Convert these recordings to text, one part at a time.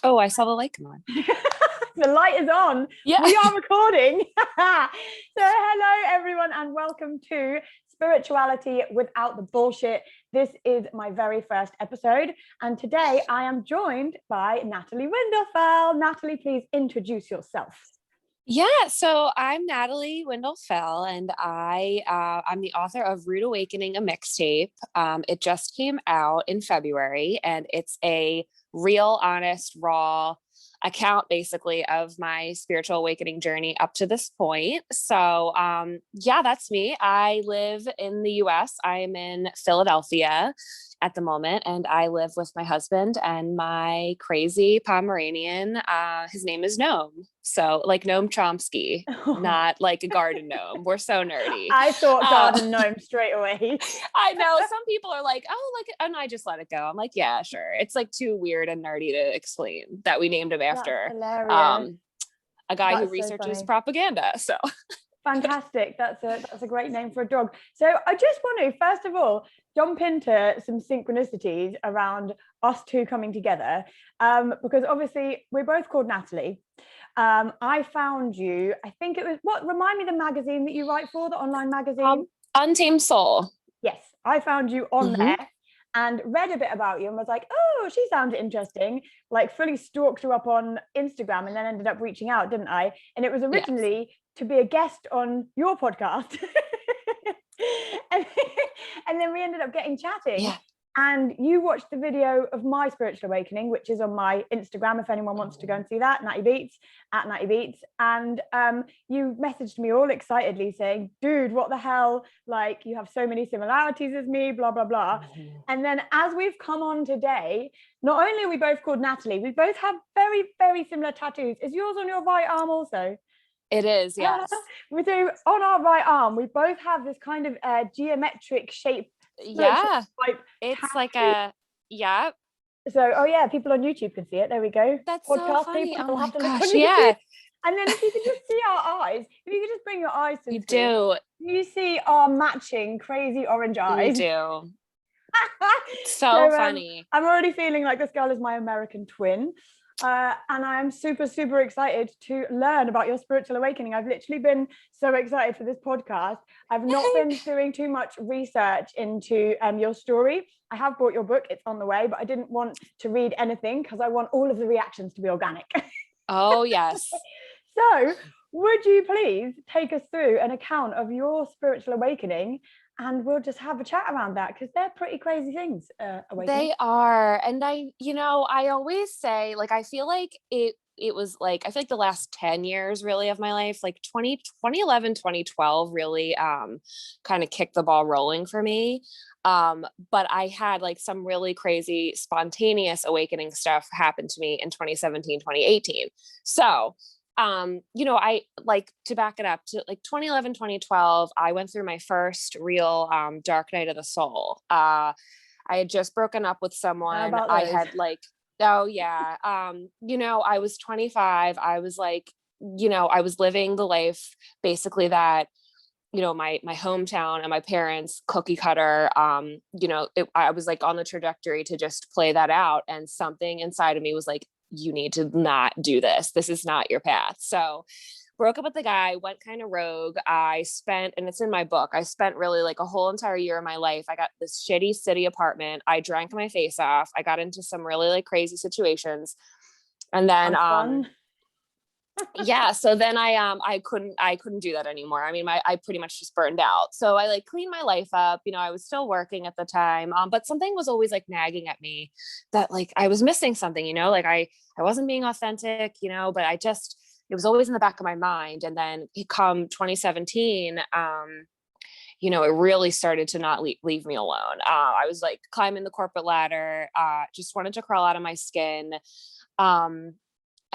Oh, I saw the light come on. The light is on. Yeah. We are recording. So hello everyone and welcome to Spirituality Without the Bullshit. This is my very first episode and today I am joined by Natalie Windlefell. Natalie, please introduce yourself. Yeah, so I'm Natalie Windlefell, and I'm the author of Rude Awakening, a mixtape. It just came out in February, and it's a real, honest, raw account, basically, of my spiritual awakening journey up to this point. So, yeah, that's me. I live in the U.S. I'm in Philadelphia at the moment, and I live with my husband and my crazy Pomeranian. His name is Gnome. So like Noam Chomsky, not like a garden gnome. We're so nerdy. I thought garden gnome straight away. I know some people are like, oh, like, and I just let it go. I'm like, yeah, sure. It's like too weird and nerdy to explain that we named him after a guy who researches propaganda. So fantastic. That's a great name for a dog. So I just want to first of all jump into some synchronicities around us two coming together, because obviously we're both called Natalie. I found you, I think it was, remind me the magazine that you write for, the online magazine? Untamed Soul. Yes, I found you on there and read a bit about you and was like, oh, she sounds interesting, like fully stalked you up on Instagram and then ended up reaching out, didn't I? And it was originally to be a guest on your podcast. and then we ended up getting chatting. Yeah. And you watched the video of my spiritual awakening, which is on my Instagram, if anyone wants to go and see that, Natty Beats, at Natty Beats. And you messaged me all excitedly saying, dude, what the hell? Like, you have so many similarities as me, blah, blah, blah. And then as we've come on today, not only are we both called Natalie, we both have very, very similar tattoos. Is yours on your right arm also? It is, yes. We do. On our right arm, we both have this kind of geometric shape. Yeah, it's tattoo. Like a So people on YouTube can see it. There we go. That's podcast so funny. People oh have my to gosh, yeah. And then if you could just see our eyes, if you could just bring your eyes to the screen, you see our matching crazy orange eyes. You do. So funny. I'm already feeling like this girl is my American twin. And I am super, super excited to learn about your spiritual awakening. I've literally been so excited for this podcast. I've not been doing too much research into your story. I have bought your book, it's on the way, but I didn't want to read anything because I want all of the reactions to be organic. Oh, yes. So would you please take us through an account of your spiritual awakening? And we'll just have a chat around that because they're pretty crazy things. They are. And I always say, like, I feel like it was like, I feel like the last 10 years really of my life, like 2011, 2012 really kind of kicked the ball rolling for me. But I had like some really crazy spontaneous awakening stuff happen to me in 2017, 2018. So I like to back it up to like 2011, 2012, I went through my first real dark night of the soul. I had just broken up with someone. I had like, oh yeah. I was 25. I was like, I was living the life basically that, my hometown and my parents cookie cutter, I was like on the trajectory to just play that out. And something inside of me was like, you need to not do this. This is not your path. So broke up with the guy, went kind of rogue. And it's in my book, I spent really like a whole entire year of my life. I got this shitty city apartment. I drank my face off. I got into some really like crazy situations. And then, so then I couldn't do that anymore. I mean, I pretty much just burned out. So I like cleaned my life up. I was still working at the time. But something was always like nagging at me that like I was missing something, like I wasn't being authentic, but it was always in the back of my mind. And then come 2017, it really started to not leave me alone. I was like climbing the corporate ladder, just wanted to crawl out of my skin.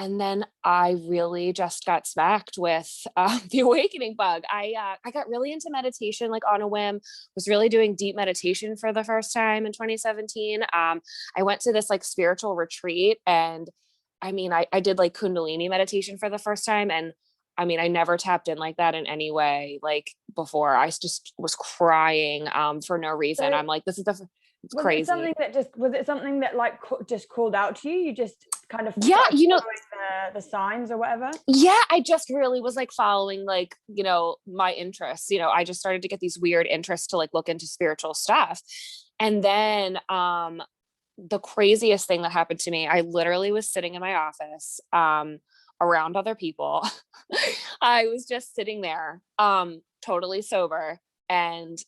And then I really just got smacked with the awakening bug. I got really into meditation, like on a whim, was really doing deep meditation for the first time in 2017. I went to this like spiritual retreat and I mean, I did like Kundalini meditation for the first time. And I mean, I never tapped in like that in any way, like before. I just was crying for no reason. So I'm like, this is it's crazy. Was it something that like just called out to you? You just kind of Yeah, following the signs or whatever? yeah, I just really was like following like, my interests. I just started to get these weird interests to like look into spiritual stuff. And then the craziest thing that happened to me, I literally was sitting in my office around other people. I was just sitting there totally sober, and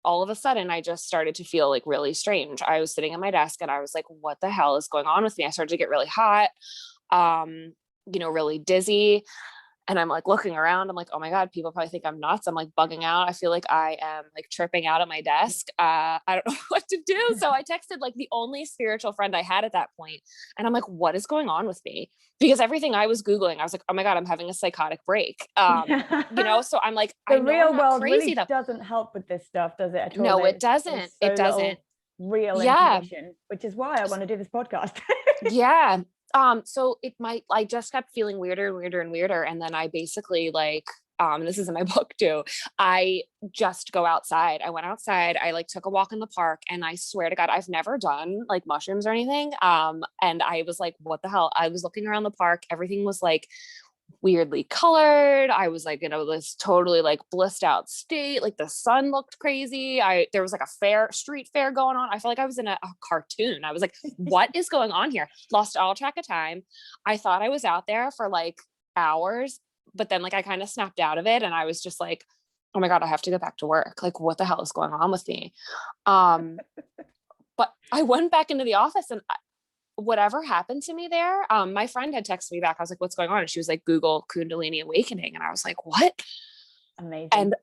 all of a sudden I just started to feel like really strange. I was sitting at my desk and I was like, what the hell is going on with me? I started to get really hot, really dizzy. And I'm like looking around, I'm like, oh my God, people probably think I'm nuts. I'm like bugging out. I feel like I am like tripping out at my desk. I don't know what to do. So I texted like the only spiritual friend I had at that point, and I'm like, what is going on with me? Because everything I was Googling, I was like, oh my God, I'm having a psychotic break. So I'm like, The I know real I'm not world crazy really though. doesn't help with this stuff, does it at all? No, it There's doesn't. so It doesn't. little real Yeah. information, which is why I want to do this podcast. Yeah. So I just kept feeling weirder and weirder and weirder. And then I basically like, this is in my book too. I just go outside. I went outside. I like took a walk in the park, and I swear to God, I've never done like mushrooms or anything. And I was like, what the hell? I was looking around the park. Everything was like weirdly colored. I was like, this totally like blissed out state. Like the sun looked crazy. There was like a street fair going on. I felt like I was in a cartoon. I was like, what is going on here? Lost all track of time. I thought I was out there for like hours, but then like I kind of snapped out of it, and I was just like, oh my God, I have to go back to work. Like, what the hell is going on with me? But I went back into the office, and whatever happened to me there, my friend had texted me back. I was like, what's going on? And she was like, Google Kundalini Awakening. And I was like, what? Amazing. And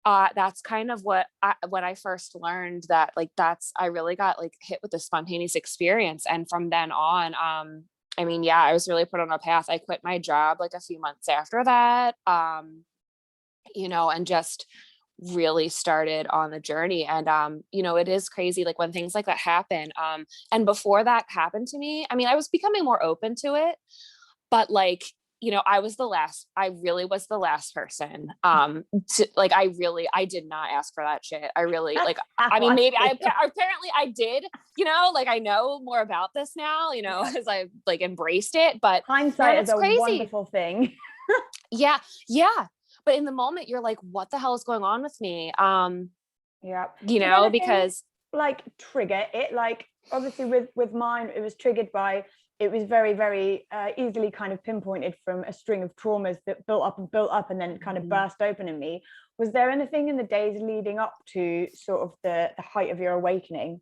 that's kind of when I first learned that, like, I really got like hit with the spontaneous experience. And from then on, I was really put on a path. I quit my job like a few months after that, and just really started on the journey. And it is crazy like when things like that happen. And before that happened to me, I was becoming more open to it, but like, I really was the last person I did not ask for that shit. I really like, maybe apparently I did, like I know more about this now, as I've like embraced it, but hindsight is a wonderful thing. Yeah. But in the moment you're like, what the hell is going on with me? Because like trigger it, like obviously with mine, it was triggered by, it was very, very easily kind of pinpointed from a string of traumas that built up and then kind of burst open in me. Was there anything in the days leading up to sort of the height of your awakening?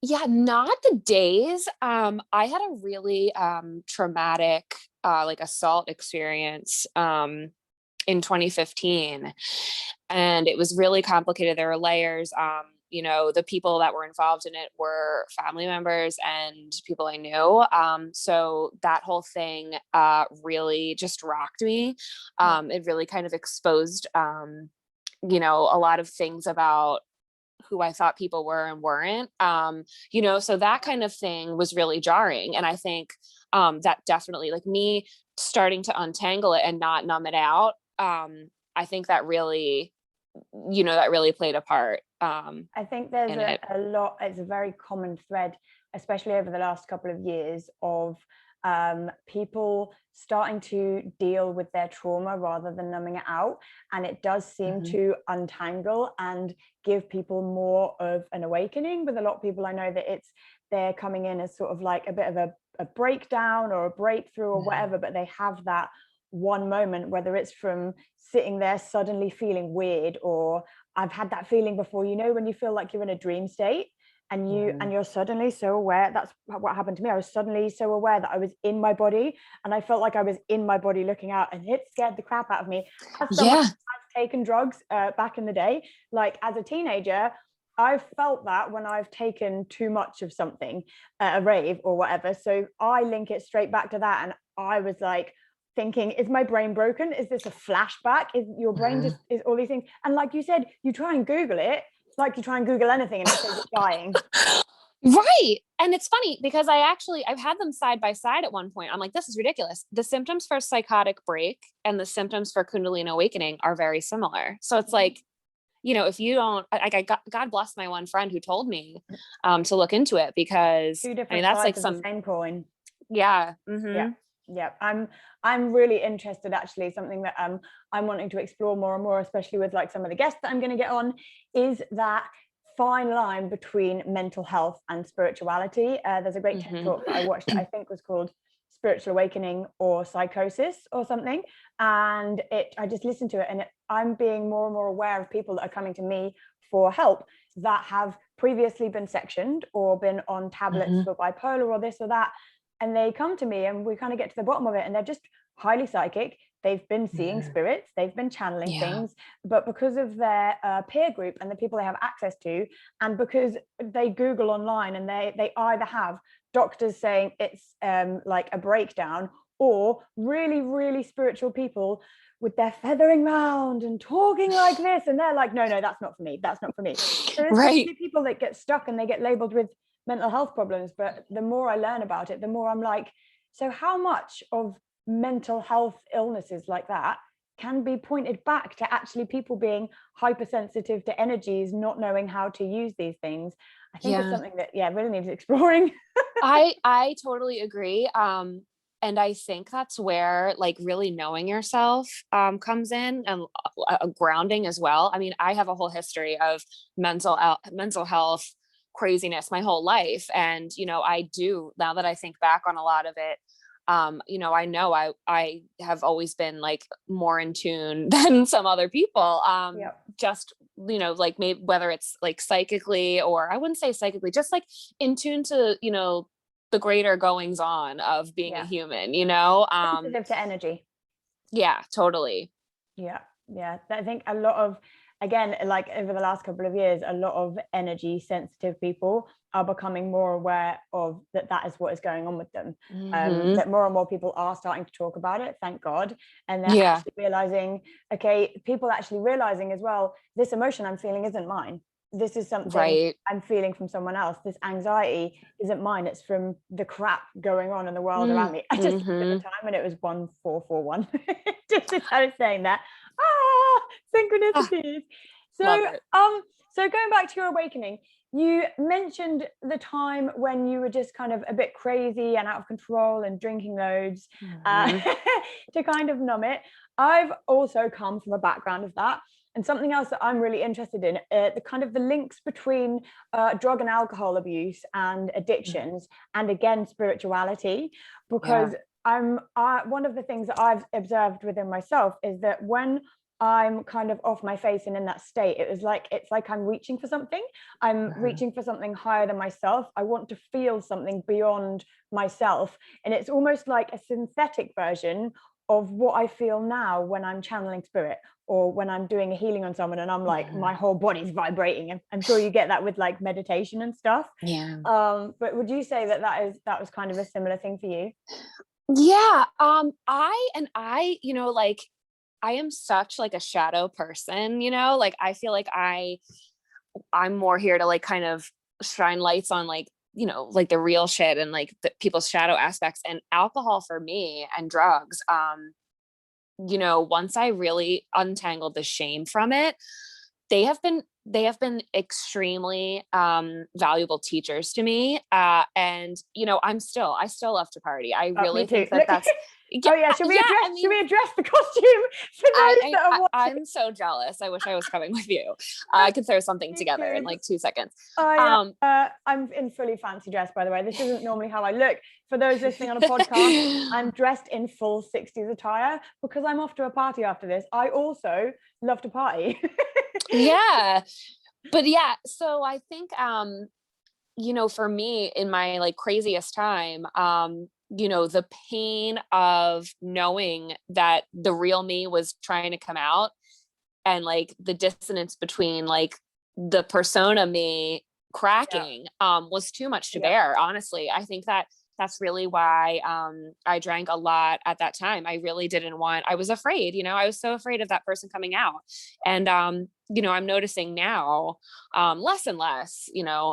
Yeah, not the days. I had a really traumatic like assault experience in 2015, and it was really complicated. There were layers. The people that were involved in it were family members and people I knew. So that whole thing really just rocked me. It really kind of exposed, a lot of things about who I thought people were and weren't. So that kind of thing was really jarring. And I think that definitely, like me starting to untangle it and not numb it out, I think that really, played a part. I think there's a lot, it's a very common thread, especially over the last couple of years, of people starting to deal with their trauma rather than numbing it out. And it does seem to untangle and give people more of an awakening. With a lot of people I know that they're coming in as sort of like a bit of a breakdown or a breakthrough or whatever, but they have that one moment, whether it's from sitting there suddenly feeling weird, or I've had that feeling before, when you feel like you're in a dream state and you're suddenly so aware. That's what happened to me. I was suddenly so aware that I was in my body, and I felt like I was in my body looking out, and it scared the crap out of me. As someone who has taken drugs back in the day, like as a teenager, I've felt that when I've taken too much of something, a rave or whatever. So I link it straight back to that. And I was like thinking, is my brain broken? Is this a flashback? Is your brain just, is all these things? And like you said, you try and Google it, like you try and Google anything and it says it's dying. Right. And it's funny because I've had them side by side at one point. I'm like, this is ridiculous. The symptoms for psychotic break and the symptoms for Kundalini awakening are very similar. So it's like, if you don't, God bless my one friend who told me to look into it, because Two different that's sides like of the same coin. Yeah. Yeah. Yeah. I'm really interested, actually. Something that I'm wanting to explore more and more, especially with like some of the guests that I'm going to get on, is that fine line between mental health and spirituality. There's a great TED talk that I watched that I think was called Spiritual Awakening or Psychosis or something, and I just listened to it, and I'm being more and more aware of people that are coming to me for help that have previously been sectioned or been on tablets for bipolar or this or that, and they come to me and we kind of get to the bottom of it, and they're just highly psychic. They've been seeing spirits, they've been channeling things, but because of their peer group and the people they have access to, and because they Google online, and they either have doctors saying it's like a breakdown, or really, really spiritual people with their feathering round and talking like this, and they're like, no, that's not for me, that's not for me. So there's right. People that get stuck and they get labeled with mental health problems, but the more I learn about it, the more I'm like, so how much of mental health illnesses like that can be pointed back to actually people being hypersensitive to energies, not knowing how to use these things? I think it's something that really needs exploring. I totally agree. And I think that's where like really knowing yourself comes in, and grounding as well. I mean, I have a whole history of mental health craziness my whole life, and I do, now that I think back on a lot of it, I know I have always been like more in tune than some other people. Just like maybe whether it's like psychically, or I wouldn't say psychically, just like in tune to the greater goings on of being a human, sensitive to energy. Yeah, totally. Yeah. I think a lot of, again, like over the last couple of years, a lot of energy sensitive people are becoming more aware of that is what is going on with them. That more and more people are starting to talk about it, thank God. And they're actually realizing, okay, people actually realizing as well, this emotion I'm feeling isn't mine. This is something I'm feeling from someone else. This anxiety isn't mine. It's from the crap going on in the world around me. I just looked at the time and it was 1441. Just as I was saying that. Synchronicities. So going back to your awakening, you mentioned the time when you were just kind of a bit crazy and out of control and drinking loads to kind of numb it. I've also come from a background of that. And something else that I'm really interested in, the kind of the links between drug and alcohol abuse and addictions, and again, spirituality, because one of the things that I've observed within myself is that when I'm kind of off my face and in that state, it's like I'm reaching for something. I'm reaching for something higher than myself. I want to feel something beyond myself. And it's almost like a synthetic version of what I feel now when I'm channeling spirit, or when I'm doing a healing on someone and I'm like, my whole body's vibrating. I'm sure you get that with like meditation and stuff. But would you say that was kind of a similar thing for you? Yeah. I like, I am such like a shadow person, like I feel like I'm more here to like kind of shine lights on like, like the real shit and like the people's shadow aspects. And alcohol for me and drugs, once I really untangled the shame from it, they have been extremely valuable teachers to me. And I still love to party. I really think that's should we address the costume for those that are watching? I'm so jealous. I wish I was coming with you. I could throw something together in like 2 seconds. I'm in fully fancy dress, by the way. This isn't normally how I look. For those listening on a podcast, I'm dressed in full 60s attire because I'm off to a party after this. I also love to party. But so I think for me in my like craziest time, the pain of knowing that the real me was trying to come out, and like the dissonance between like the persona me cracking was too much to bear. Honestly, I think that's really why I drank a lot at that time. I really I was afraid, I was so afraid of that person coming out. And, I'm noticing now less and less,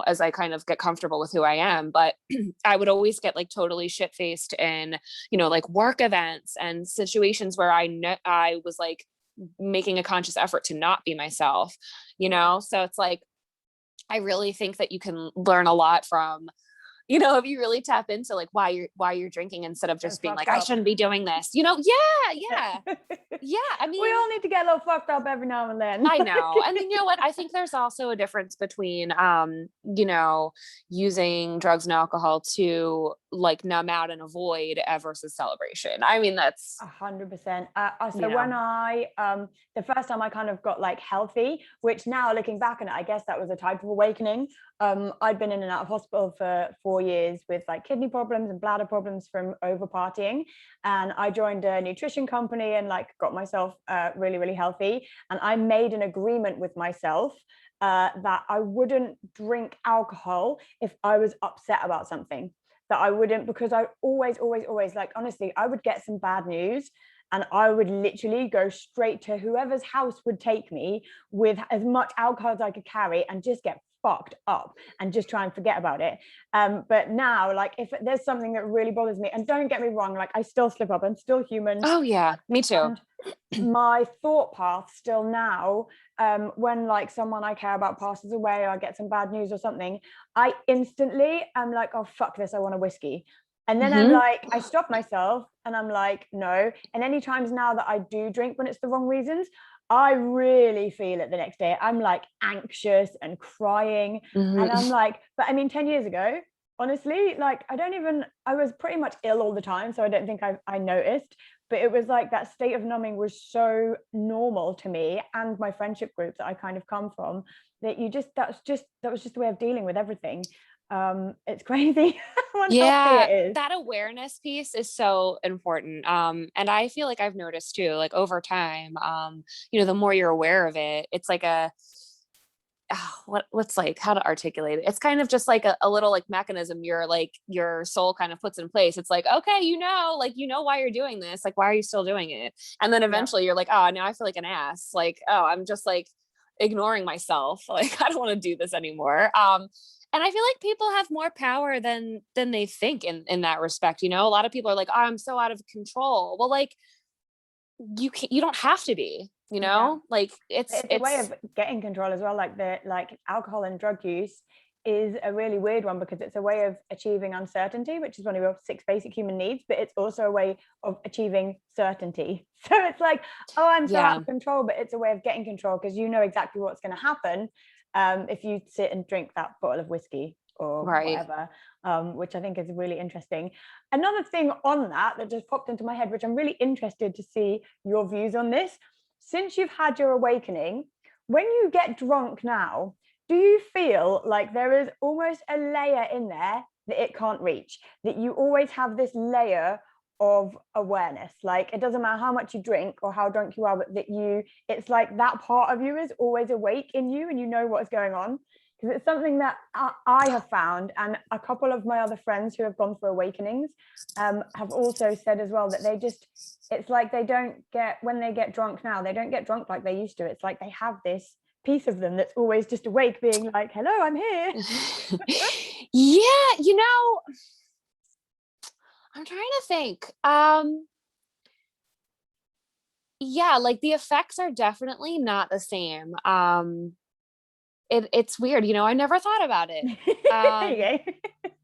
as I kind of get comfortable with who I am. But I would always get like totally shit faced in, like work events and situations where I was like making a conscious effort to not be myself, so it's like, I really think that you can learn a lot from you know, if you really tap into like why you're drinking instead of just being like, I up. shouldn't be doing this, you know? Yeah. I We mean, all need to get a little fucked up every now and then. I know. And you know what? I think there's also a difference between, you know, using drugs and alcohol to like numb out and avoid versus celebration. I mean, that's 100%. So you when know. the first time I kind of got like healthy, which now looking back on it, I guess that was a type of awakening. I'd been in and out of hospital for 4 years with like kidney problems and bladder problems from over partying. And I joined a nutrition company and like got myself really, really healthy. And I made an agreement with myself that I wouldn't drink alcohol if I was upset about something. That I wouldn't, because I always, like, honestly, I would get some bad news and I would literally go straight to whoever's house would take me with as much alcohol as I could carry and just get fucked up and just try and forget about it. But now, like, if there's something that really bothers me, and don't get me wrong, like, I still slip up, I'm still human. Oh yeah, me too. And my thought path still now, when like someone I care about passes away or I get some bad news or something, I instantly am like, oh fuck this, I want a whiskey. And then I'm like, I stop myself and I'm like, no. And any times now that I do drink when it's the wrong reasons, I really feel it the next day. I'm like anxious and crying. And I'm like, but I mean, 10 years ago, honestly, like I was pretty much ill all the time. So I don't think I noticed, but it was like that state of numbing was so normal to me and my friendship group that I kind of come from, that that was just the way of dealing with everything. It's crazy how unhealthy Yeah, it is. that awareness piece is so important. And I feel like I've noticed too, like over time, you know, the more you're aware of it, it's like what's like how to articulate it. It's kind of just like a little like mechanism your soul kind of puts in place. It's like, okay, you know, like, you know why you're doing this, like, why are you still doing it? And then eventually you're like, oh, now I feel like an ass. Like, oh, I'm just like ignoring myself. Like, I don't want to do this anymore. And I feel like people have more power than they think in that respect. You know, a lot of people are like, oh, I'm so out of control. Well, like you don't have to be, you know, like It's a way of getting control as well. Like alcohol and drug use is a really weird one because it's a way of achieving uncertainty, which is one of your 6 basic human needs, but it's also a way of achieving certainty. So it's like, oh, I'm so out of control, but it's a way of getting control because you know exactly what's going to happen if you sit and drink that bottle of whiskey or whatever, which I think is really interesting. Another thing on that just popped into my head, which I'm really interested to see your views on this. Since you've had your awakening, when you get drunk now, do you feel like there is almost a layer in there that it can't reach, that you always have this layer of awareness? Like, it doesn't matter how much you drink or how drunk you are, but it's like that part of you is always awake in you and you know what's going on. Because it's something that I have found, and a couple of my other friends who have gone through awakenings have also said as well that it's like they don't get, when they get drunk now, they don't get drunk like they used to. It's like they have this piece of them that's always just awake being like, hello, I'm here. Yeah, you know, I'm trying to think. Yeah, like the effects are definitely not the same. It's weird, you know, I never thought about it.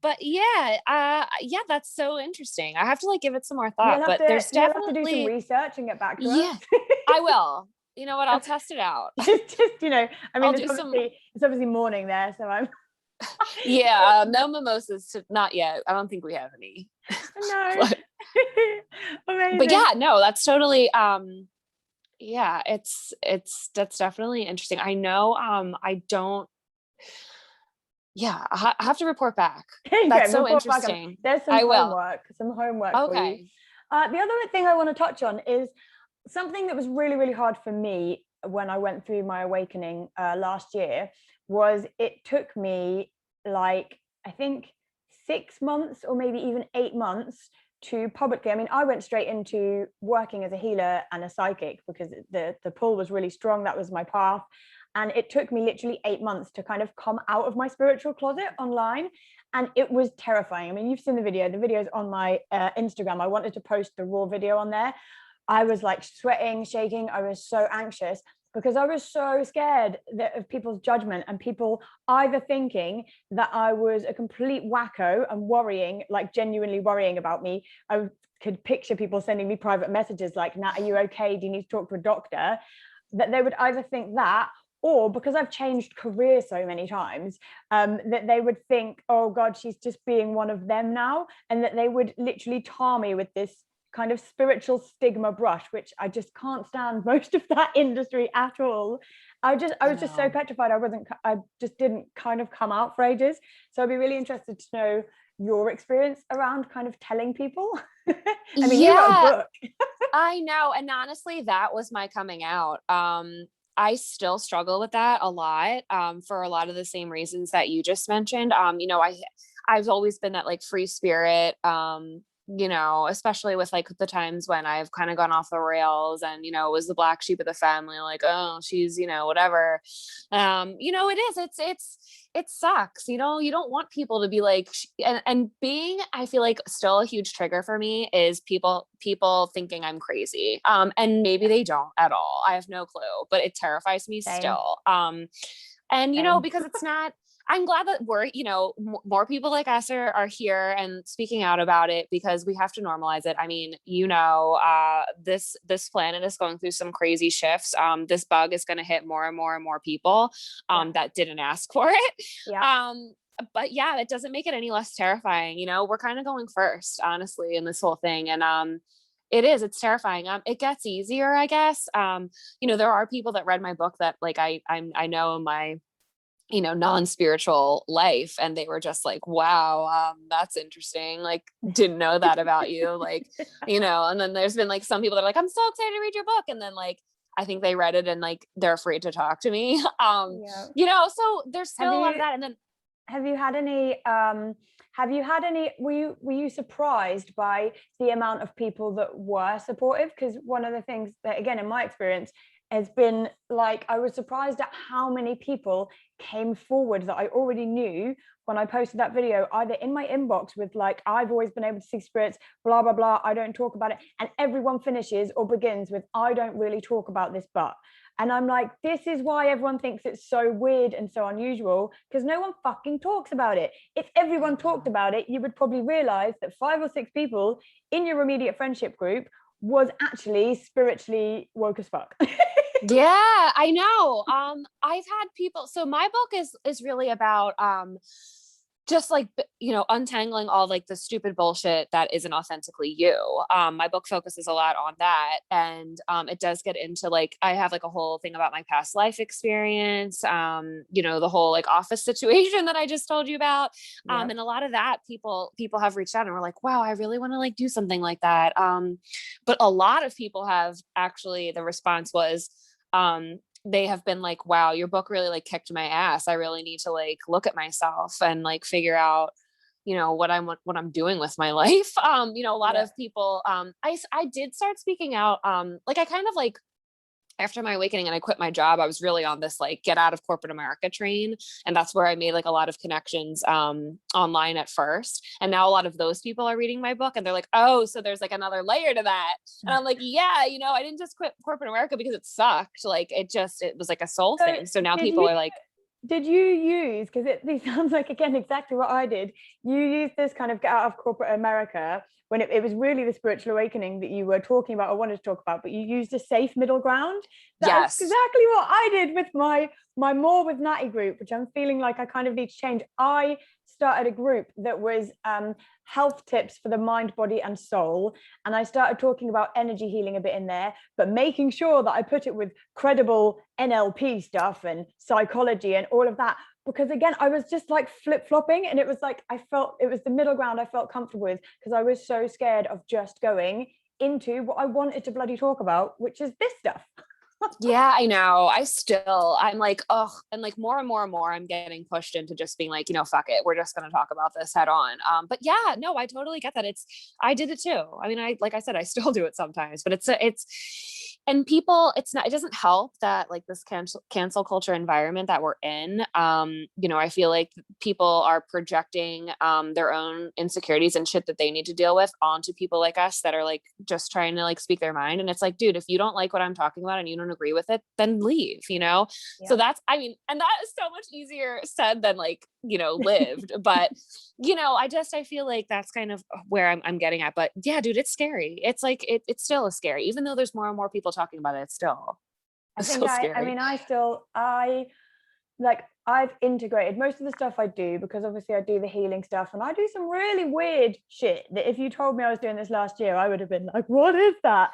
But yeah, that's so interesting. I have to like give it some more thought, but there's you'll have to do some definitely research and get back to yeah, us. I will. You know what? I'll test it out. just you know, I mean, I'll do some. it's obviously morning there, so I'm Yeah, no mimosas, not yet. I don't think we have any. no. but, Amazing. but yeah, no, that's totally yeah, that's definitely interesting. I know I don't yeah, I have to report back. That's so interesting. There's some homework for you. The other thing I want to touch on is something that was really, really hard for me when I went through my awakening last year. Was it took me like, I think 6 months or maybe even 8 months to publicly, I mean, I went straight into working as a healer and a psychic because the pull was really strong. That was my path. And it took me literally 8 months to kind of come out of my spiritual closet online. And it was terrifying. I mean, you've seen the video's on my Instagram. I wanted to post the raw video on there. I was like sweating, shaking. I was so anxious. because I was so scared of people's judgment and people either thinking that I was a complete wacko and worrying, like genuinely worrying about me. I could picture people sending me private messages like, Nat, are you okay? Do you need to talk to a doctor? That they would either think that, or because I've changed careers so many times, that they would think, oh God, she's just being one of them now. And that they would literally tar me with this kind of spiritual stigma brush, which I just can't stand most of that industry at all. I was just so petrified. I just didn't kind of come out for ages. So I'd be really interested to know your experience around kind of telling people. I mean, you wrote a book. I know. And honestly, that was my coming out. I still struggle with that a lot, for a lot of the same reasons that you just mentioned. I've always been that like free spirit, especially with like the times when I've kind of gone off the rails and, was the black sheep of the family, like, oh, she's, whatever. It sucks. You don't want people to be like, and being, I feel like still a huge trigger for me is people thinking I'm crazy. And maybe they don't at all. I have no clue, but it terrifies me still. Because it's not, I'm glad that we're, more people like us are here and speaking out about it, because we have to normalize it. I mean, this planet is going through some crazy shifts. This bug is going to hit more and more and more people that didn't ask for it. Yeah. But yeah, it doesn't make it any less terrifying. We're kind of going first, honestly, in this whole thing. And it's terrifying. It gets easier, I guess. There are people that read my book that like I know in my non-spiritual life, and they were just like, wow, that's interesting, like didn't know that about you, like and then there's been like some people that are like, I'm so excited to read your book, and then like I think they read it and like they're afraid to talk to me. So there's still a lot of that. And then have you had any were you surprised by the amount of people that were supportive? Because one of the things that, again, in my experience, has been like, I was surprised at how many people came forward that I already knew when I posted that video, either in my inbox with like, I've always been able to see spirits, blah, blah, blah, I don't talk about it. And everyone finishes or begins with, I don't really talk about this, but. And I'm like, this is why everyone thinks it's so weird and so unusual, because no one fucking talks about it. If everyone talked about it, you would probably realize that 5 or 6 people in your immediate friendship group was actually spiritually woke as fuck. Yeah, I know. I've had people, so my book is really about just like, untangling all like the stupid bullshit that isn't authentically you. My book focuses a lot on that. And it does get into like, I have like a whole thing about my past life experience, the whole like office situation that I just told you about. And a lot of that people have reached out and were like, wow, I really want to like do something like that. But a lot of people have actually, the response was, they have been like, wow, your book really like kicked my ass. I really need to like look at myself and like figure out, what I'm doing with my life. A lot of people, I did start speaking out. Like I kind of like, after my awakening and I quit my job, I was really on this like get out of corporate America train. And that's where I made like a lot of connections online at first. And now a lot of those people are reading my book and they're like, oh, so there's like another layer to that. And I'm like, yeah, I didn't just quit corporate America because it sucked. Like it was like a soul thing. So now people are like, did you use, because it sounds like, again, exactly what I did, you used this kind of get out of corporate America when it was really the spiritual awakening that you were talking about or wanted to talk about, but you used a safe middle ground. That's exactly what I did with my More with Natty group, which I'm feeling like I kind of need to change. I started a group that was health tips for the mind, body and soul, and I started talking about energy healing a bit in there, but making sure that I put it with credible NLP stuff and psychology and all of that, because again, I was just like flip-flopping, and it was like I felt it was the middle ground I felt comfortable with, because I was so scared of just going into what I wanted to bloody talk about, which is this stuff. Yeah, I know. I'm like, oh, and like more and more and more, I'm getting pushed into just being like, fuck it. We're just going to talk about this head on. But yeah, no, I totally get that. I did it too. I mean, like I said, I still do it sometimes, but and people, it doesn't help that like this cancel culture environment that we're in. I feel like people are projecting their own insecurities and shit that they need to deal with onto people like us that are like just trying to like speak their mind. And it's like, dude, if you don't like what I'm talking about and you don't agree with it, then leave, So that's, and that is so much easier said than like, lived. But, I feel like that's kind of where I'm getting at. But yeah, dude, it's scary. It's like, it still is scary. Even though there's more and more people talking about it, it's still scary. I've integrated most of the stuff I do, because obviously I do the healing stuff, and I do some really weird shit that if you told me I was doing this last year, I would have been like, what is that?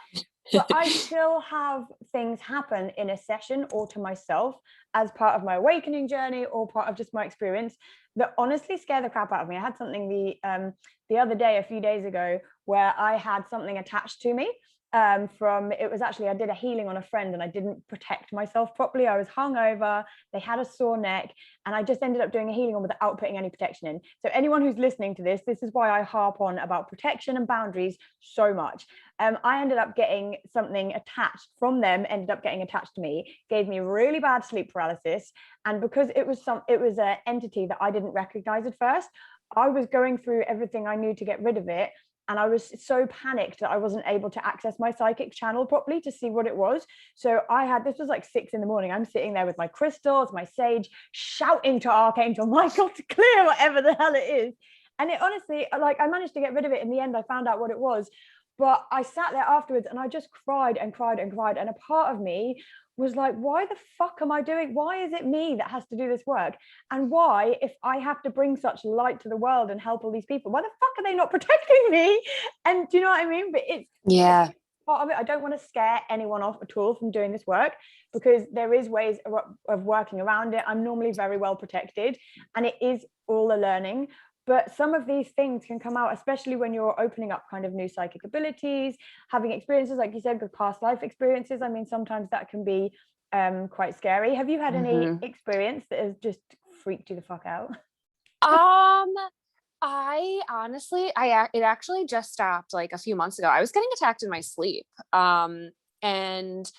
But I still have things happen in a session or to myself as part of my awakening journey or part of just my experience that honestly scare the crap out of me. I had something the other day, a few days ago, where I had something attached to me. I did a healing on a friend and I didn't protect myself properly. I was hungover, they had a sore neck, and I just ended up doing a healing on without putting any protection in. So anyone who's listening to this is why I harp on about protection and boundaries so much. I ended up getting something attached from them, ended up getting attached to me, gave me really bad sleep paralysis. And because it was an entity that I didn't recognize at first, I was going through everything I knew to get rid of it. And I was so panicked that I wasn't able to access my psychic channel properly to see what it was. So this was like 6 a.m. I'm sitting there with my crystals, my sage, shouting to Archangel Michael to clear whatever the hell it is. And it honestly, I managed to get rid of it in the end. I found out what it was. But I sat there afterwards and I just cried and cried and cried. And a part of me was like, why the fuck am I doing? Why is it me that has to do this work? And why, if I have to bring such light to the world and help all these people, why the fuck are they not protecting me? And do you know what I mean? But it's part of it. I don't want to scare anyone off at all from doing this work, because there is ways of working around it. I'm normally very well protected, and it is all a learning. But some of these things can come out, especially when you're opening up kind of new psychic abilities, having experiences, like you said, with past life experiences. I mean, sometimes that can be quite scary. Have you had any experience that has just freaked you the fuck out? I honestly, it actually just stopped like a few months ago. I was getting attacked in my sleep. And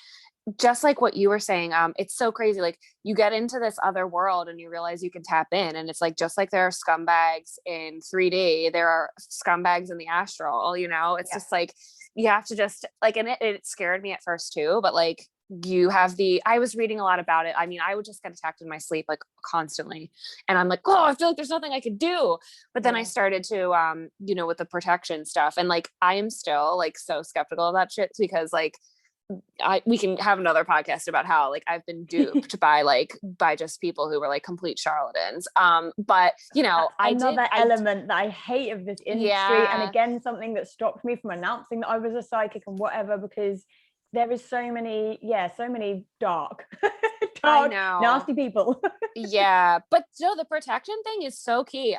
just like what you were saying, it's so crazy. Like you get into this other world and you realize you can tap in, and it's like, just like there are scumbags in 3D, there are scumbags in the astral, it's just like, you have to just like, and it scared me at first too, but like I was reading a lot about it. I mean, I would just get attacked in my sleep like constantly. And I'm like, oh, I feel like there's nothing I could do. But then I started to, with the protection stuff. And like, I am still like so skeptical of that shit, because like, we can have another podcast about how like I've been duped by just people who were like complete charlatans. But another element that I hate of this industry, and again, something that stopped me from announcing that I was a psychic and whatever, because there is so many dark nasty people. But the protection thing is so key.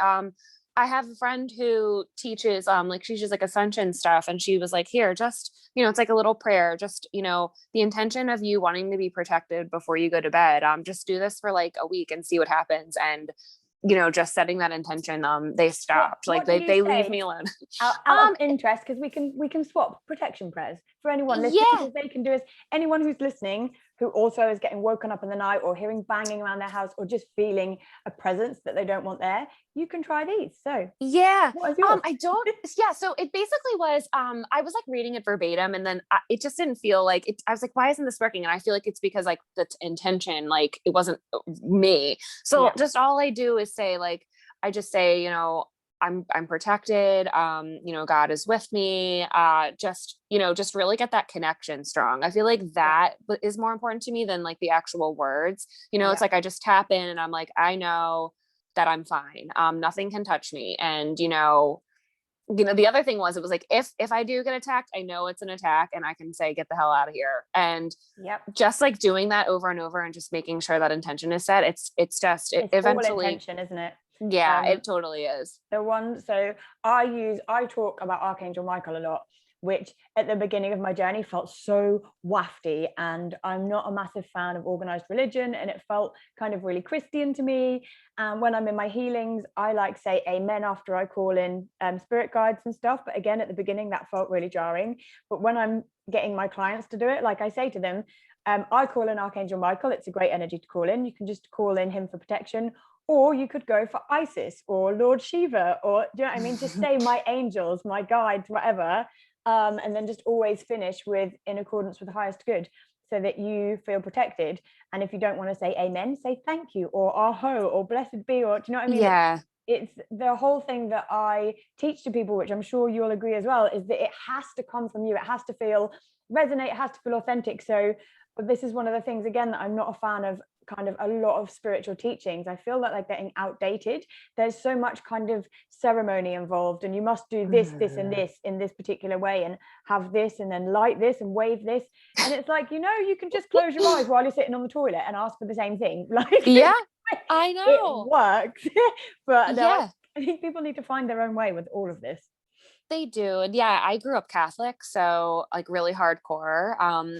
I have a friend who teaches she teaches like ascension stuff, and she was like, here, just it's like a little prayer, just the intention of you wanting to be protected before you go to bed, just do this for like a week and see what happens. And just setting that intention, they stopped. They leave me alone. Out of interest, because we can swap protection prayers for anyone listening, because they can do it. Anyone who's listening who also is getting woken up in the night or hearing banging around their house or just feeling a presence that they don't want there, you can try these. So what is yours? So it basically was I was like reading it verbatim, and then it just didn't feel like it. I was like, why isn't this working? And I feel like it's because like the intention, like it wasn't me. So just all I do is say, like, I just say, I'm protected. God is with me. Just really get that connection strong. I feel like that is more important to me than like the actual words. It's like I just tap in and I'm like, I know that I'm fine. Nothing can touch me. And the other thing was, it was like, if I do get attacked, I know it's an attack, and I can say, get the hell out of here. And just like doing that over and over, and just making sure that intention is set. It's eventually intention, isn't it? Yeah, it totally is. So I talk about Archangel Michael a lot, which at the beginning of my journey felt so wafty, and I'm not a massive fan of organized religion, and it felt kind of really Christian to me. And when I'm in my healings, I like say amen after I call in spirit guides and stuff, but again at the beginning that felt really jarring. But when I'm getting my clients to do it, like I say to them, I call in Archangel Michael. It's a great energy to call in. You can just call in him for protection, or you could go for Isis or Lord Shiva, or do you know what I mean? Just say my angels, my guides, whatever. And then just always finish with in accordance with the highest good, so that you feel protected. And if you don't want to say amen, say thank you or aho or blessed be, or do you know what I mean? Yeah. It's the whole thing that I teach to people, which I'm sure you'll agree as well, is that it has to come from you. It has to feel resonate, it has to feel authentic. So but this is one of the things again that I'm not a fan of, kind of a lot of spiritual teachings. I feel that like getting outdated. There's so much kind of ceremony involved, and you must do this, this, and this in this particular way, and have this, and then light this, and wave this. And it's like, you can just close your eyes while you're sitting on the toilet and ask for the same thing. Like, yeah, I it know. works. But no, Yeah. I think people need to find their own way with all of this. They do. And yeah, I grew up Catholic, so like really hardcore.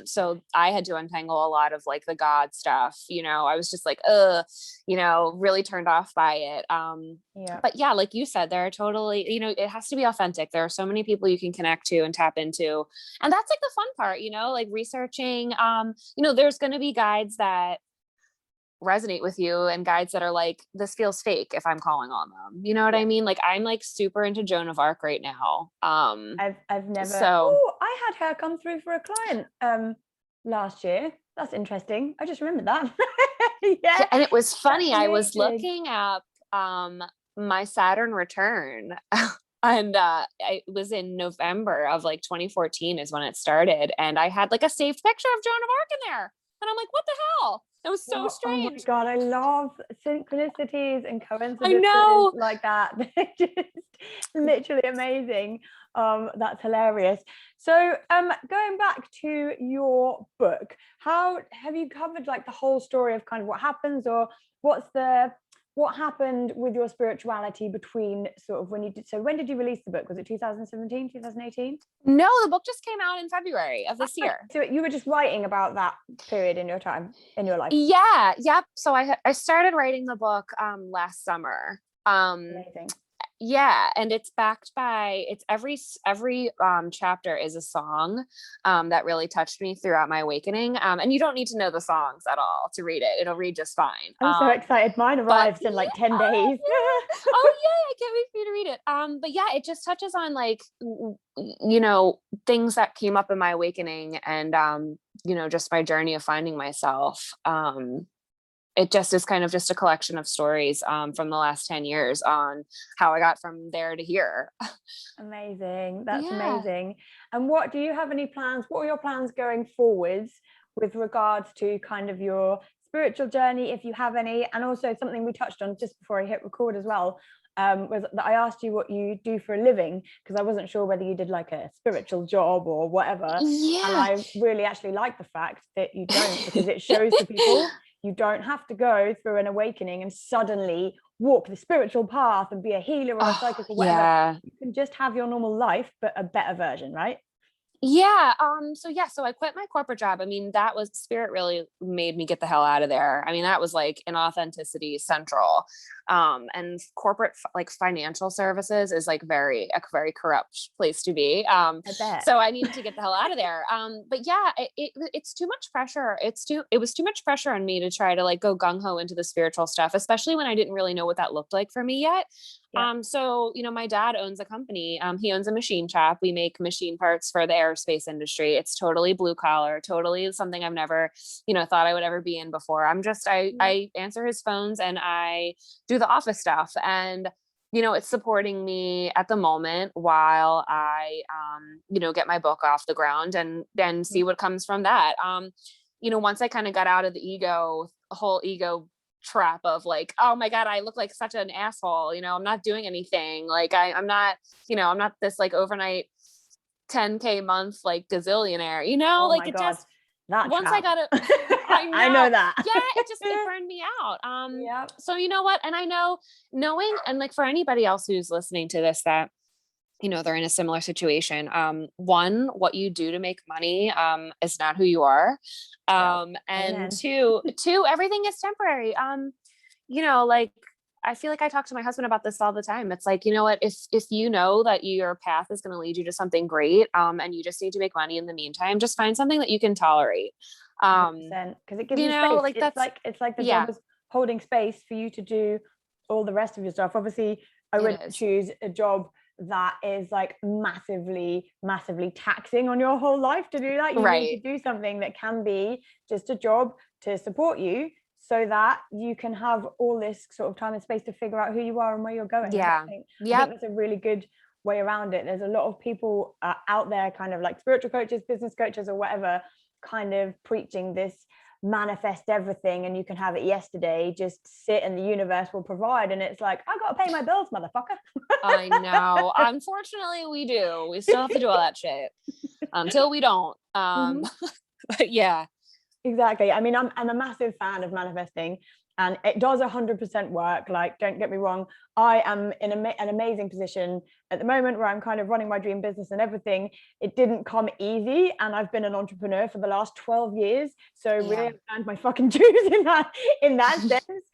So I had to untangle a lot of like the God stuff, I was just like, really turned off by it. Yeah. But yeah, like you said, there are totally, it has to be authentic. There are so many people you can connect to and tap into. And that's like the fun part, like researching, there's going to be guides that resonate with you and guides that are like, this feels fake if I'm calling on them. You know what I mean? Like I'm like super into Joan of Arc right now. I've never So I had her come through for a client last year. That's interesting. I just remembered that. yeah, and it was funny. I was amazing. looking up my Saturn return. And it was in November of like 2014 is when it started. And I had like a saved picture of Joan of Arc in there. And I'm like, what the hell? It was so Oh my strange. God, I love synchronicities and I coincidences know. like that. They're just literally amazing. That's hilarious. So going back to your book, how have you covered like the whole story of kind of what happens, or what happened with your spirituality between sort of when you did, so when did you release the book? Was it 2017, 2018? No, the book just came out in February of this year. So you were just writing about that period in your time, in your life? Yeah. Yep. So I started writing the book last summer. Amazing. Yeah, and it's backed by every chapter is a song that really touched me throughout my awakening. And you don't need to know the songs at all to read it. It'll read just fine. I'm so excited. Mine But arrives in like 10 days. oh yeah, I can't wait for you to read it. But yeah, it just touches on like things that came up in my awakening, and just my journey of finding myself. It just is kind of just a collection of stories from the last 10 years on how I got from there to here. Amazing. That's Yeah. amazing. And what do you have any plans? What are your plans going forwards with regards to kind of your spiritual journey, if you have any? And also something we touched on just before I hit record as well, was that I asked you what you do for a living, because I wasn't sure whether you did like a spiritual job or whatever. Yeah. And I really actually like the fact that you don't, because it shows to people you don't have to go through an awakening and suddenly walk the spiritual path and be a healer or a psychic or whatever. Yeah. You can just have your normal life, but a better version, right? Yeah. So I quit my corporate job. I mean, that was spirit really made me get the hell out of there. I mean, that was like an authenticity central. And corporate like financial services is like a very corrupt place to be. I bet. So I needed to get the hell out of there. But yeah, it's too much pressure. It was too much pressure on me to try to like go gung ho into the spiritual stuff, especially when I didn't really know what that looked like for me yet. Yeah. So, my dad owns a company. He owns a machine shop. We make machine parts for the aerospace industry. It's totally blue collar, totally something I've never, thought I would ever be in before. I answer his phones and I do the office stuff, and, it's supporting me at the moment while I, get my book off the ground and then see what comes from that. Once I kind of got out of the whole ego trap of like, oh my God, I look like such an asshole. I'm not doing anything. Like I'm not, I'm not this like overnight 10K month, like gazillionaire, Oh like my it God. just, once I trap. got it, I know. I know that. Yeah, it burned me out. Yeah. So you know what? And I know, knowing, and like for anybody else who's listening to this, that, you know, they're in a similar situation. One, what you do to make money, is not who you are. And Amen. two, everything is temporary. You know, like, I feel like I talk to my husband about this all the time. It's like, you know what, if you know that your path is going to lead you to something great, and you just need to make money in the meantime, just find something that you can tolerate. 100%, because it gives You you know, space. like It's like the yeah, job is holding space for you to do all the rest of your stuff. Obviously, I it wouldn't is. choose a job that is like massively taxing on your whole life to do that. You need to do something that can be just a job to support you, so that you can have all this sort of time and space to figure out who you are and where you're going. Yeah. I think Yep. that's a really good way around it. There's a lot of people out there, kind of like spiritual coaches, business coaches, or whatever, kind of preaching this manifest everything and you can have it yesterday, just sit and the universe will provide. And it's like, I gotta pay my bills, motherfucker. I know. Unfortunately, we do. We still have to do all that shit until we don't. But yeah. Exactly. I mean, I'm a massive fan of manifesting, and it does 100% work. Like, don't get me wrong, I am in an amazing position at the moment where I'm kind of running my dream business and everything. It didn't come easy, and I've been an entrepreneur for the last 12 years, so really I've earned my fucking dues in that sense.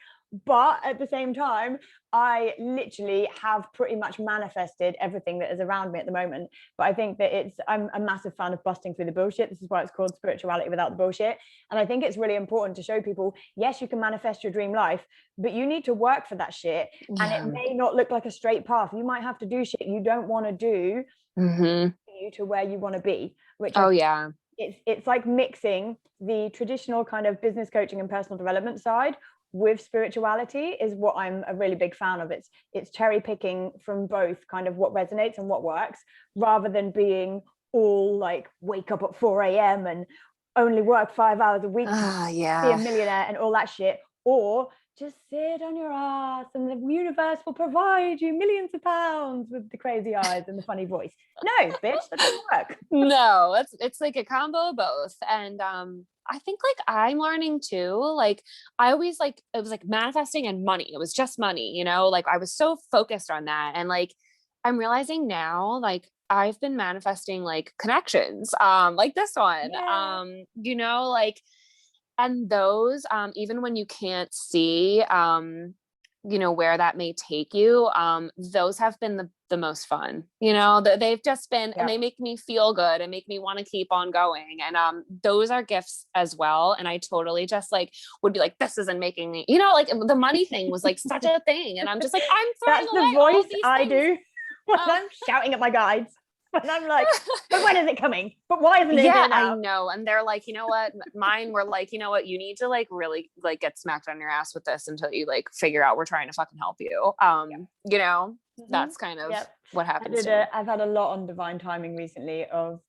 But at the same time, I literally have pretty much manifested everything that is around me at the moment. But I think that I'm a massive fan of busting through the bullshit. This is why it's called spirituality without the bullshit. And I think it's really important to show people, yes, you can manifest your dream life, but you need to work for that shit. And it may not look like a straight path. You might have to do shit you don't want to do you to where you want to be, which it's like mixing the traditional kind of business coaching and personal development side with spirituality is what I'm a really big fan of. It's cherry picking from both, kind of what resonates and what works, rather than being all like wake up at 4 a.m. and only work 5 hours a week to be a millionaire and all that shit, or just sit on your ass and the universe will provide you millions of pounds with the crazy eyes and the funny voice. No, bitch, that doesn't work. No, it's like a combo of both. And I think like I'm learning too, like I always like, it was like manifesting and money. It was just money, you know, like I was so focused on that. And like, I'm realizing now, like I've been manifesting like connections, like this one, you know, like, and those, even when you can't see, you know, where that may take you, those have been the most fun, you know, they've just been, and they make me feel good and make me want to keep on going. And those are gifts as well. And I totally just like would be like, this isn't making me, you know, like the money thing was like such a thing. And I'm just like, I'm throwing that's away the voice all these I things. do when I'm shouting at my guides. And I'm like, but when is it coming? But why isn't it here now? I know. And they're like, you know what? Mine were like, you know what? You need to like really like get smacked on your ass with this until you like figure out we're trying to fucking help you. You know, that's kind of what happens. I've had a lot on divine timing recently of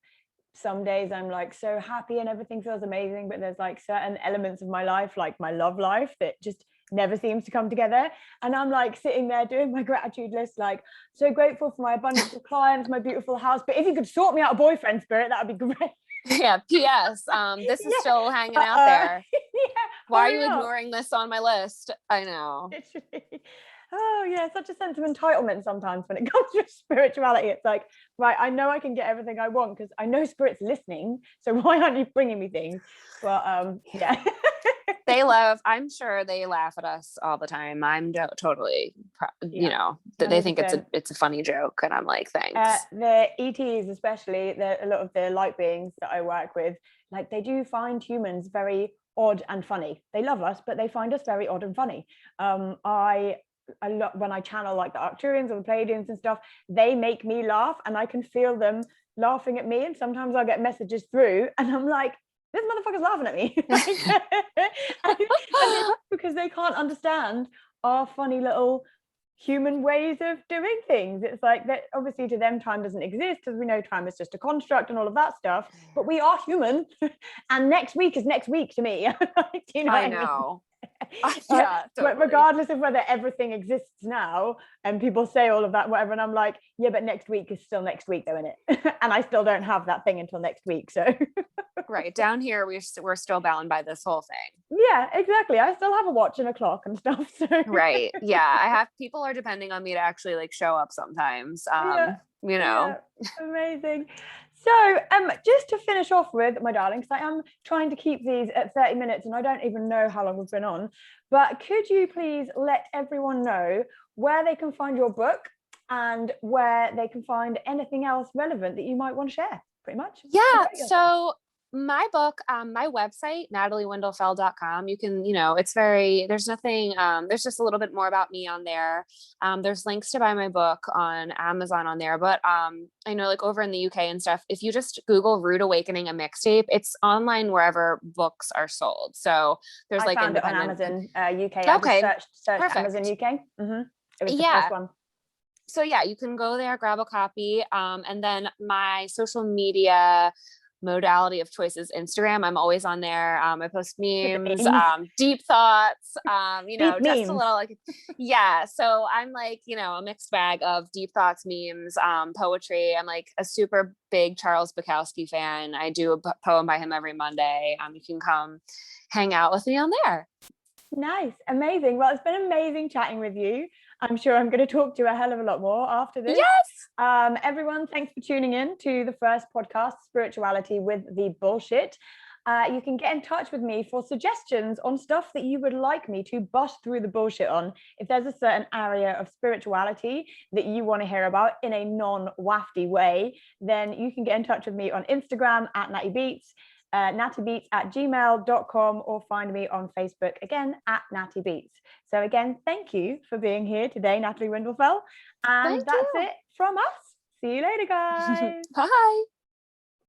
some days I'm like so happy and everything feels amazing, but there's like certain elements of my life, like my love life, that just never seems to come together. And I'm like sitting there doing my gratitude list, like so grateful for my abundance of clients, my beautiful house, but if you could sort me out a boyfriend, Spirit, that would be great. P.S. This is still hanging out there. Why are you ignoring this on my list? I know. Oh yeah, such a sense of entitlement sometimes when it comes to spirituality. It's like, right, I know I can get everything I want because I know Spirit's listening, so why aren't you bringing me things? But I'm sure they laugh at us all the time. I'm totally, you know, that they think it's a funny joke, and I'm like, thanks. The ETs, especially a lot of the light beings that I work with, like they do find humans very odd and funny. They love us, but they find us very odd and funny. When I channel like the Arcturians or the Pleiadians and stuff, they make me laugh, and I can feel them laughing at me. And sometimes I'll get messages through, and I'm like, this motherfucker's laughing at me. and because they can't understand our funny little human ways of doing things. It's like that obviously to them time doesn't exist, because we know time is just a construct and all of that stuff, but we are human. And next week is next week to me. You know, I know. Totally. Regardless of whether everything exists now, and people say all of that, whatever, and I'm like, yeah, but next week is still next week though, innit? And I still don't have that thing until next week, so Right. Down here, we're still bound by this whole thing. Yeah, exactly. I still have a watch and a clock and stuff. So Right. Yeah. People are depending on me to actually like show up sometimes. yeah, You yeah, know. amazing. So, just to finish off with, my darling, because I am trying to keep these at 30 minutes and I don't even know how long we've been on, but could you please let everyone know where they can find your book and where they can find anything else relevant that you might want to share, pretty much? Yeah. Promote yourself. So my book, my website, nataliewindlefell.com, you can, it's very, there's nothing, there's just a little bit more about me on there. There's links to buy my book on Amazon on there, but I know like over in the UK and stuff, if you just Google Rude Awakening a mixtape, it's online wherever books are sold. So there's I like found it on independent. Amazon UK. I just Okay, searched perfect. Amazon UK. It was the Yeah. first one. So yeah, you can go there, grab a copy. And then my social media modality of choice is Instagram. I'm always on there. I post With the memes, memes. deep thoughts, Deep just a memes. little like, yeah. So I'm like, a mixed bag of deep thoughts, memes, poetry. I'm like a super big Charles Bukowski fan. I do a poem by him every Monday. You can come hang out with me on there. Nice, amazing. Well, it's been amazing chatting with you. I'm sure I'm going to talk to you a hell of a lot more after this. Yes. Everyone, thanks for tuning in to the first podcast, Spirituality with the Bullshit. You can get in touch with me for suggestions on stuff that you would like me to bust through the bullshit on. If there's a certain area of spirituality that you want to hear about in a non-wafty way, then you can get in touch with me on Instagram at nattybeats, nattybeats@gmail.com, or find me on Facebook again at nattybeats. So again, thank you for being here today, Natalie Windlefell. And Thank that's you. it from us. See you later, guys. Bye.